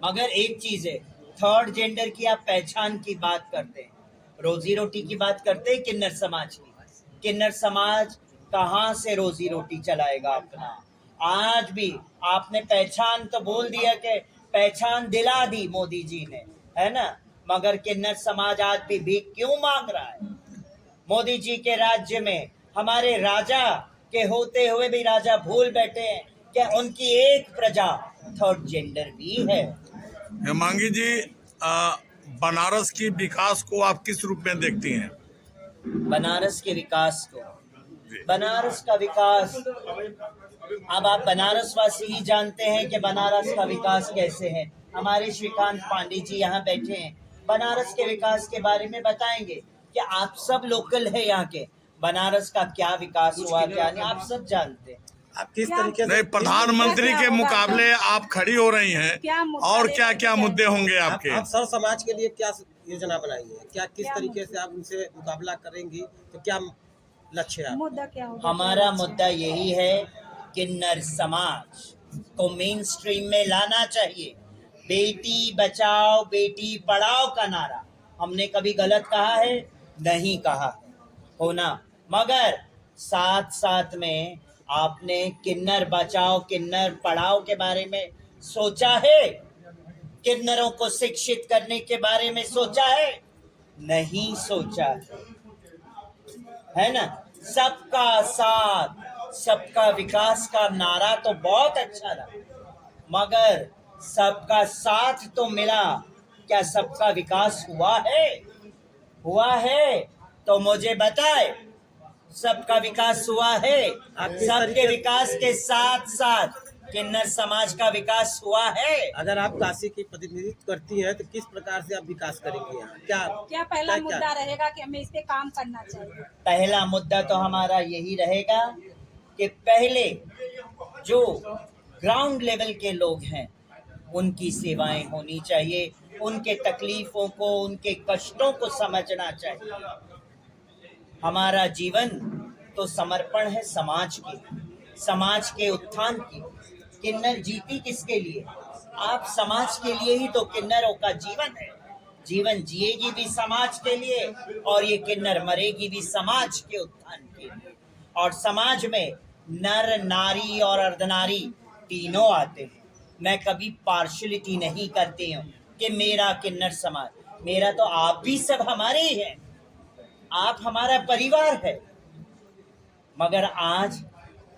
मगर एक चीज है, थर्ड जेंडर की आप पहचान की बात करते हैं, रोजी रोटी की बात करते हैं किन्नर समाज की। किन्नर समाज कहाँ से रोजी रोटी चलाएगा अपना? आज भी आपने पहचान तो बोल दिया कि पहचान दिला दी मोदी जी ने, है ना, मगर किन्नर समाज आज भी भीख क्यों मांग रहा है? मोदी जी के राज्य में हमारे राजा के होते हुए भी राजा भूल बैठे हैं कि उनकी एक प्रजा थर्ड जेंडर भी है। हेमांगी जी, बनारस की विकास को आप किस रूप में देखती हैं? बनारस के विकास को, बनारस का विकास, अब आप बनारस वासी ही जानते हैं कि बनारस का विकास कैसे है। हमारे श्रीकांत पांडे जी यहाँ बैठे हैं, बनारस के विकास के बारे में बताएंगे कि आप सब लोकल है यहाँ के, बनारस का क्या विकास हुआ क्या नहीं आप सब जानते हैं। आप किस तरीके से नहीं, प्रधानमंत्री के मुकाबले आप खड़ी हो रही हैं, और क्या क्या मुद्दे होंगे आपके? आप सर समाज के लिए क्या योजना बनाई है, क्या किस तरीके से आप उनसे मुकाबला करेंगी, तो क्या लक्ष्य है? मुद्दा क्या होगा? हमारा मुद्दा यही है, किन्नर समाज को मेन स्ट्रीम में लाना चाहिए। बेटी बचाओ बेटी पढ़ाओ का नारा हमने कभी गलत कहा है? नहीं कहा होना, मगर साथ साथ में आपने किन्नर बचाओ किन्नर पढ़ाओ के बारे में सोचा है? किन्नरों को शिक्षित करने के बारे में सोचा है? नहीं सोचा है ना। सबका साथ सबका विकास का नारा तो बहुत अच्छा रहा, मगर सबका साथ तो मिला, क्या सबका विकास हुआ है? हुआ है तो मुझे बताए, सबका विकास हुआ है? सबके विकास के साथ साथ किन्नर समाज का विकास हुआ है? अगर आप काशी की प्रतिनिधित्व करती हैं तो किस प्रकार से आप विकास करेंगे यहाँ? क्या पहला मुद्दा रहेगा कि हमें इस पे काम करना चाहिए? पहला मुद्दा तो हमारा यही रहेगा कि पहले जो ग्राउंड लेवल के लोग हैं उनकी सेवाएं होनी चाहिए, उनके तकलीफों को उनके कष्टों को समझना चाहिए। हमारा जीवन तो समर्पण है समाज की, समाज के उत्थान की। किन्नर जीती किसके लिए? आप समाज के लिए ही तो किन्नरों का जीवन है। जीवन जिएगी भी समाज के लिए और ये किन्नर मरेगी भी समाज के उत्थान के लिए। और समाज में नर नारी और अर्धनारी तीनों आते हैं। मैं कभी पार्शलिटी नहीं करती हूँ कि मेरा किन्नर समाज, मेरा तो आप भी सब हमारे ही हैं, आप हमारा परिवार है। मगर आज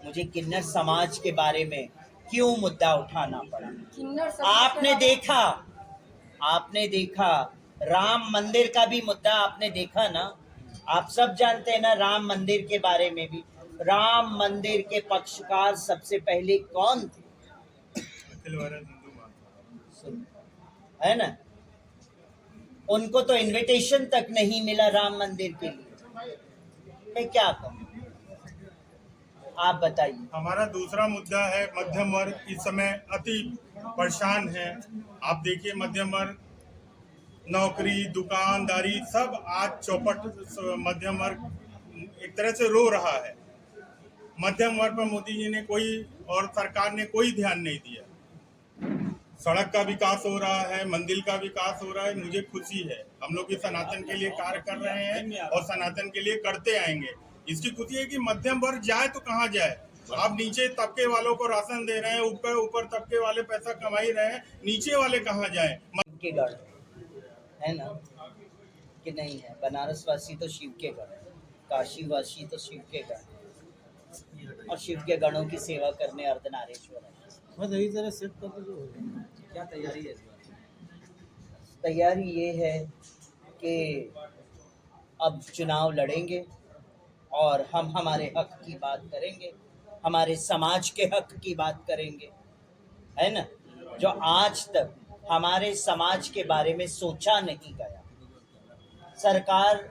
मुझे किन्नर समाज के बारे में क्यों मुद्दा उठाना पड़ा? आपने देखा राम मंदिर का भी मुद्दा आपने देखा ना। आप सब जानते हैं ना राम मंदिर के बारे में भी। राम मंदिर के पक्षकार सबसे पहले कौन थे? है ना, उनको तो इनविटेशन तक नहीं मिला राम मंदिर के लिए। मैं क्या कहूँ, आप बताइए। हमारा दूसरा मुद्दा है मध्यम वर्ग इस समय अति परेशान है। आप देखिए मध्यम वर्ग, नौकरी दुकानदारी सब आज चौपट, मध्यम वर्ग एक तरह से रो रहा है। मध्यम वर्ग पर मोदी जी ने और सरकार ने कोई ध्यान नहीं दिया। सड़क का विकास हो रहा है, मंदिर का विकास हो रहा है, मुझे खुशी है। हम लोग भी सनातन के लिए कार्य कर रहे हैं और सनातन के लिए करते आएंगे। इसकी खुशी है कि मध्यम वर्ग जाए तो कहाँ जाए। आप नीचे तबके वालों को राशन दे रहे हैं, ऊपर तबके वाले पैसा कमा ही रहे हैं, नीचे वाले कहाँ जाए? के गढ़ है ना कि नहीं है? बनारस वासी तो शिव के गढ़, काशी वासी तो शिव के गढ़, और शिव के गढ़ों की सेवा करने अर्धनारेश्वर है। क्या तैयारी है? तैयारी ये है कि अब चुनाव लड़ेंगे और हम हमारे हक की बात करेंगे, हमारे समाज के हक की बात करेंगे, है ना, जो आज तक हमारे समाज के बारे में सोचा नहीं गया। सरकार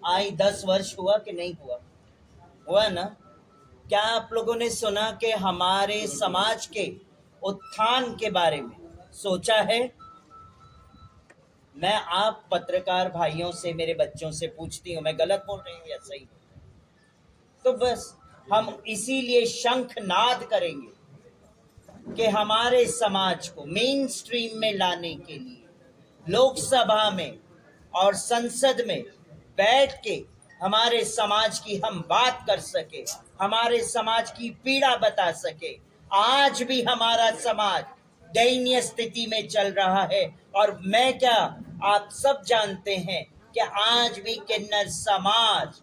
आई 10 वर्ष हुआ कि नहीं हुआ? हुआ ना। क्या आप लोगों ने सुना कि हमारे समाज के उत्थान के बारे में सोचा है? मैं आप पत्रकार भाइयों से, मेरे बच्चों से पूछती हूँ, मैं गलत बोल रही हूँ या सही? तो बस हम इसीलिए शंखनाद करेंगे कि हमारे समाज को मेन स्ट्रीम में लाने के लिए लोकसभा में और संसद में बैठ के हमारे समाज की हम बात कर सके, हमारे समाज की पीड़ा बता सके। आज भी हमारा समाज दयनीय स्थिति में चल रहा है और मैं क्या, आप सब जानते हैं कि आज भी किन्नर समाज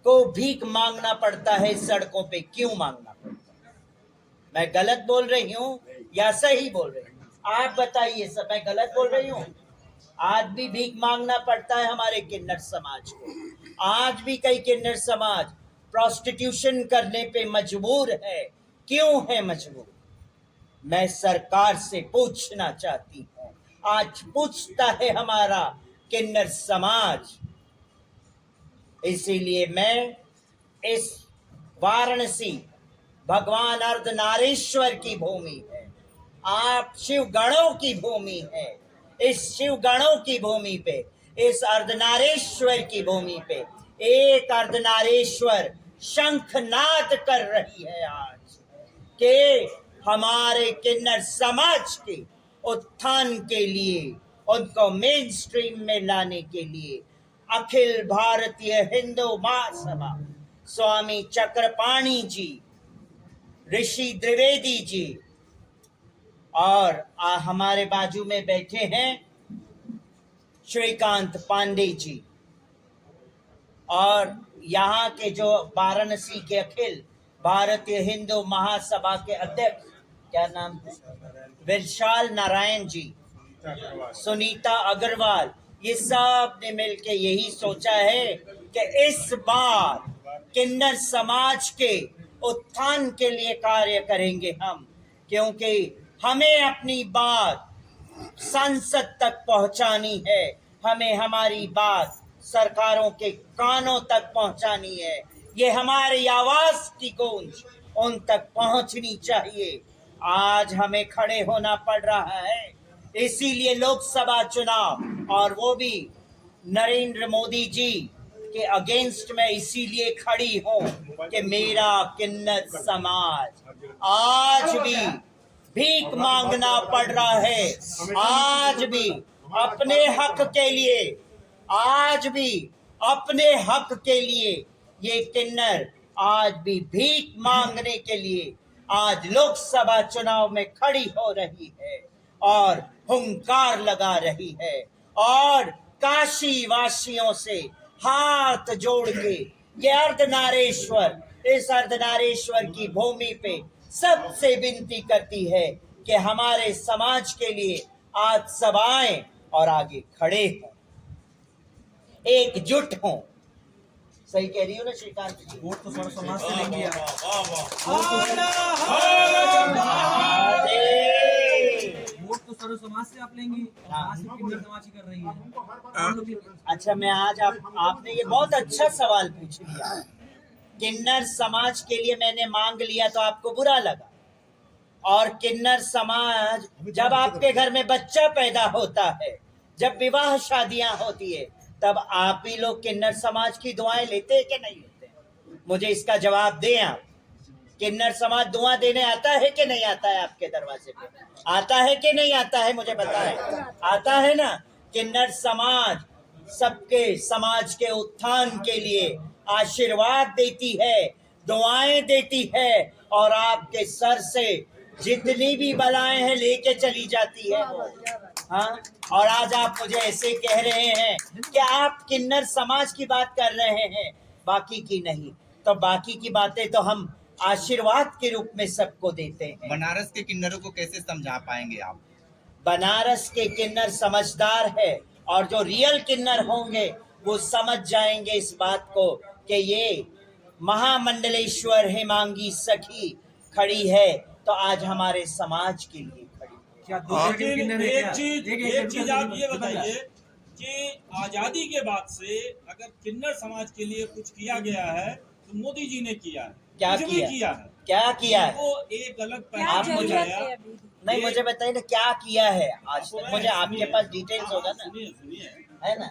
को भीख मांगना पड़ता है सड़कों पे। क्यों मांगना पड़ता है? मैं गलत बोल रही हूँ या सही बोल रही हूँ? आप बताइए सब, मैं गलत बोल रही हूँ? आज भी भीख मांगना पड़ता है हमारे किन्नर समाज को। आज भी कई किन्नर समाज प्रोस्टिट्यूशन करने पे मजबूर है। क्यों है मजबूर? मैं सरकार से पूछना चाहती हूँ। आज पूछता है हमारा किन्नर समाज। इसीलिए मैं इस वाराणसी भगवान अर्धनारीश्वर की भूमि है, आप शिव गणों की भूमि है। इस शिव गणों की भूमि पे, इस अर्धनारीश्वर की भूमि पे एक अर्धनारीश्वर शंखनाद कर रही है आज कि हमारे किन्नर समाज के उत्थान के लिए, उनको मेन स्ट्रीम में लाने के लिए अखिल भारतीय हिंदू महासभा, स्वामी चक्रपाणी जी, ऋषि द्विवेदी जी और हमारे बाजू में बैठे हैं श्रीकांत पांडे जी और यहाँ के जो वाराणसी के अखिल भारतीय हिंदू महासभा के अध्यक्ष, क्या नाम है, विशाल नारायण जी, सुनीता अग्रवाल, ये सब ने मिलकर यही सोचा है कि इस बार किन्नर समाज के उत्थान के लिए कार्य करेंगे हम, क्योंकि हमें अपनी बात संसद तक पहुंचानी है, हमें हमारी बात सरकारों के कानों तक पहुंचानी है। ये हमारी आवाज की गूंज उन तक पहुंचनी चाहिए। आज हमें खड़े होना पड़ रहा है, इसीलिए लोकसभा चुनाव और वो भी नरेंद्र मोदी जी के अगेंस्ट में इसीलिए खड़ी हूं कि मेरा किन्नर समाज आज भी भीख मांगना पड़ रहा है। आज भी अपने हक के लिए, आज भी अपने हक के लिए ये किन्नर आज भी भीख मांगने के लिए आज लोकसभा चुनाव में खड़ी हो रही है और हुंकार लगा रही है और काशी वासियों से हाथ जोड़ के ये अर्धनारीश्वर, इस अर्धनारीश्वर की भूमि पे सबसे विनती करती है कि हमारे समाज के लिए आज सब आए और आगे खड़े हों, एकजुट हों। सही कह रही हो ना श्रीकांत जी? वोट तो सर्व समाज से लेंगे आप। वोट तो सर्व समाज से आप लेंगी, समाज से किन्नर समाज ही कर रही है। अच्छा, मैं आज आपने ये बहुत अच्छा सवाल पूछ लिया। किन्नर समाज के लिए मैंने मांग लिया तो आपको बुरा लगा, और किन्नर समाज, जब आपके घर में बच्चा पैदा होता है, जब विवाह शादियां होती है, तब आप भी लोग किन्नर समाज की दुआएं लेते हैं कि नहीं लेते? मुझे इसका जवाब दें आप। किन्नर समाज दुआ देने आता है कि नहीं आता है? आपके दरवाजे पे आता है कि नहीं आता है? मुझे बताएं। आता है ना? किन्नर समाज सबके समाज के उत्थान के लिए आशीर्वाद देती है, दुआएं देती है और आपके सर से जितनी भी बलाएं हैं लेके चली जाती है। हाँ, और आज आप मुझे ऐसे कह रहे हैं कि आप किन्नर समाज की बात कर रहे हैं, बाकी की नहीं। तो बाकी की बातें तो हम आशीर्वाद के रूप में सबको देते हैं। बनारस के किन्नरों को कैसे समझा पाएंगे आप? बनारस के किन्नर समझदार है और जो रियल किन्नर होंगे वो समझ जाएंगे इस बात को कि ये महामंडलेश्वर हेमांगी सखी खड़ी है तो आज हमारे समाज के लिए खड़ी। क्या लेकिन एक चीज आप ये बताइए कि आजादी के बाद से अगर किन्नर समाज के लिए कुछ किया गया है तो मोदी जी ने किया है। क्या कुछ भी किया? है? क्या किया है? वो एक अलग क्या आप पहचान मुझे- जरूरत बनाया। है अभी? नहीं, मुझे बताइए ना क्या किया है आज तक। मुझे आपके सुनिए, पास डिटेल्स होगा ना, सुनिए है ना?